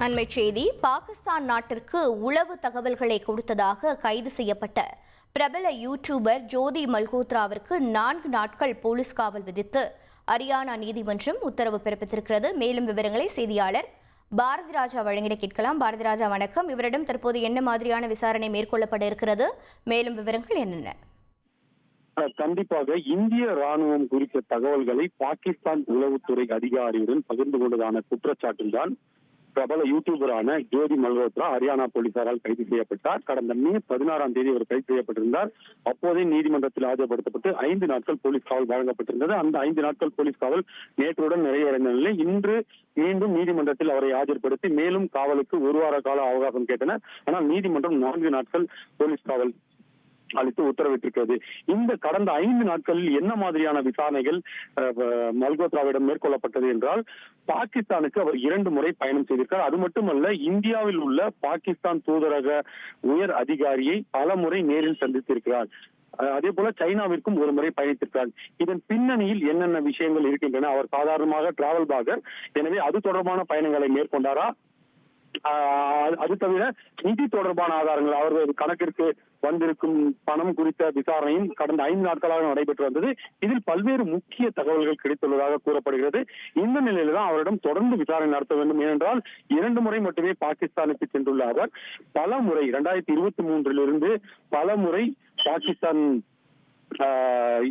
அண்மைச் செய்தி. பாகிஸ்தான் நாட்டிற்கு உளவு தகவல்களை கொடுத்ததாக கைது செய்யப்பட்ட பிரபல யூடியூபர் ஜோதி மல்கோத்ராவிற்கு 4 நாட்கள் போலீஸ் காவல் விதித்து ஹரியானா நீதிமன்றம் உத்தரவு பிறப்பித்திருக்கிறது. மேலும் விவரங்களை செய்தியாளர் பாரதி ராஜா வழங்கிட கேட்கலாம். பாரதி ராஜா, வணக்கம். இவரிடம் தற்போது என்ன மாதிரியான விசாரணை மேற்கொள்ளப்பட இருக்கிறது? மேலும் விவரங்கள் என்னென்ன? கண்டிப்பாக இந்திய ராணுவம் குறித்த தகவல்களை பாகிஸ்தான் உளவுத்துறை அதிகாரியுடன் பகிர்ந்து கொண்டதான குற்றச்சாட்டில் தான் பிரபல யூடியூபரான ஜோதி மல்கோத்ரா ஹரியானா போலீசாரால் கைது செய்யப்பட்டார். கடந்த மே 16ஆம் தேதி அவர் கைது செய்யப்பட்டிருந்தார். அப்போதே நீதிமன்றத்தில் ஆஜர்படுத்தப்பட்டு 5 நாட்கள் போலீஸ் காவல் வழங்கப்பட்டிருந்தது. அந்த 5 நாட்கள் போலீஸ் காவல் நேற்றுடன் நிறைவடைந்த நிலையில் இன்று மீண்டும் நீதிமன்றத்தில் அவரை ஆஜர்படுத்தி மேலும் காவலுக்கு 1 வார கால அவகாசம் கேட்டனர். ஆனால் நீதிமன்றம் 4 நாட்கள் போலீஸ் காவல் அளித்து உத்தரவிட்டிருக்கிறது. இந்த கடந்த 5 நாட்களில் என்ன மாதிரியான விசாரணைகள் மல்கோத்ராவிடம் மேற்கொள்ளப்பட்டது என்றால், பாகிஸ்தானுக்கு அவர் 2 முறை பயணம் செய்திருக்கிறார். அது மட்டுமல்ல, இந்தியாவில் உள்ள பாகிஸ்தான் தூதரக உயர் அதிகாரியை பல முறை நேரில் சந்தித்திருக்கிறார். அதே போல சைனாவிற்கும் 1 முறை பயணித்திருக்கிறார். இதன் பின்னணியில் என்னென்ன விஷயங்கள் இருக்கின்றன? அவர் சாதாரணமாக டிராவல் பிளாகர், எனவே அது தொடர்பான பயணங்களை மேற்கொண்டாரா? அது தவிர நிதி தொடர்பான ஆதாரங்கள், அவர்கள் கணக்கிற்கு வந்திருக்கும் பணம் குறித்த விசாரணையும் கடந்த 5 நாட்களாக நடைபெற்று வந்தது. இதில் பல்வேறு முக்கிய தகவல்கள் கிடைத்துள்ளதாக கூறப்படுகிறது. இந்த நிலையில தான் அவரிடம் தொடர்ந்து விசாரணை நடத்த வேண்டும். ஏனென்றால் 2 முறை மட்டுமே பாகிஸ்தானுக்கு சென்றுள்ள அவர் பல முறை 2023 பல முறை பாகிஸ்தான்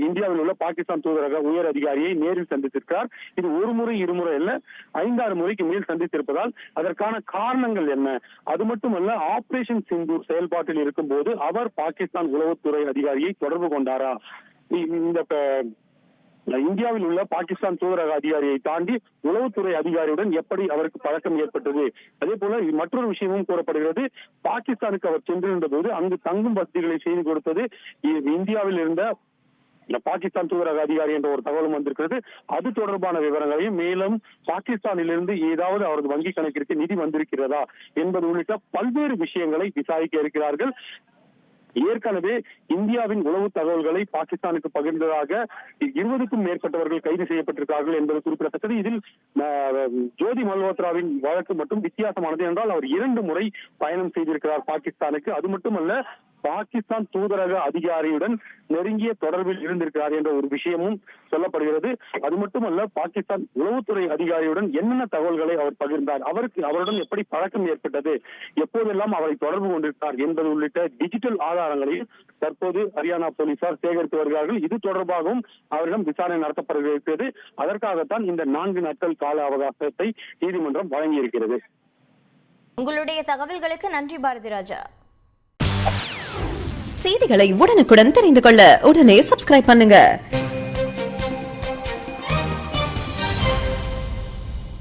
இந்தியாவில் உள்ள பாகிஸ்தான் தூதரக உயர் அதிகாரியை நேரில் சந்தித்திருக்கிறார். இது 1 முறை 2 முறை அல்ல, 5-6 முறைக்கு மேல் சந்தித்திருப்பதால் அதற்கான காரணங்கள் என்ன? அது மட்டுமல்ல, ஆபரேஷன் சிந்தூர் செயல்பாட்டில் இருக்கும் போது அவர் பாகிஸ்தான் உளவுத்துறை அதிகாரியை தொடர்பு கொண்டாரா? இந்த இந்தியாவில் உள்ள பாகிஸ்தான் தூதரக அதிகாரியை தாண்டி உளவுத்துறை அதிகாரியுடன் எப்படி அவருக்கு பழக்கம் ஏற்பட்டது? அதே போல மற்றொரு விஷயமும் கூறப்படுகிறது. பாகிஸ்தானுக்கு அவர் சென்றிருந்த போது அங்கு தங்கும் வசதிகளை செய்து கொடுத்தது இந்தியாவில் இருந்த பாகிஸ்தான் தூதரக அதிகாரி என்ற ஒரு தகவலும் வந்திருக்கிறது. அது தொடர்பான விவரங்களையும், மேலும் பாகிஸ்தானிலிருந்து ஏதாவது அவரது வங்கி கணக்கிற்கு நிதி வந்திருக்கிறதா என்பது உள்ளிட்ட பல்வேறு விஷயங்களை விசாரிக்க இருக்கிறார்கள். ஏற்கனவே இந்தியாவின் உளவு தகவல்களை பாகிஸ்தானுக்கு பகிர்ந்ததாக 20க்கும் மேற்பட்டவர்கள் கைது செய்யப்பட்டிருக்கிறார்கள் என்பது குறிப்பிடத்தக்கது. இதில் ஜோதி மல்கோத்ராவின் வழக்கு மட்டும் வித்தியாசமானது என்றால், அவர் 2 முறை பயணம் செய்திருக்கிறார் பாகிஸ்தானுக்கு. அது மட்டுமல்ல, பாகிஸ்தான் தூதரக அதிகாரியுடன் நெருங்கிய தொடர்பில் இருந்திருக்கிறார் என்ற ஒரு விஷயமும் சொல்லப்படுகிறது. அது மட்டுமல்ல, பாகிஸ்தான் உளவுத்துறை அதிகாரியுடன் என்னென்ன தகவல்களை அவர் பகிர்ந்தார், அவருடன் எப்படி பழக்கம் ஏற்பட்டது, எப்போதெல்லாம் அவரை தொடர்பு கொண்டிருக்கிறார் என்பது உள்ளிட்ட டிஜிட்டல் ஆதாரங்களையும் தற்போது ஹரியானா போலீசார் சேகரித்து வருகிறார்கள். இது தொடர்பாகவும் அவரிடம் விசாரணை நடத்தப்படுகிறது. அதற்காகத்தான் இந்த 4 நாட்கள் கால அவகாசத்தை நீதிமன்றம் வழங்கியிருக்கிறது. உங்களுடைய தகவல்களுக்கு நன்றி பாரதி ராஜா. செய்திகளை உடனுக்குடன் தெரிந்து கொள்ள உடனே சப்ஸ்கிரைப் பண்ணுங்க.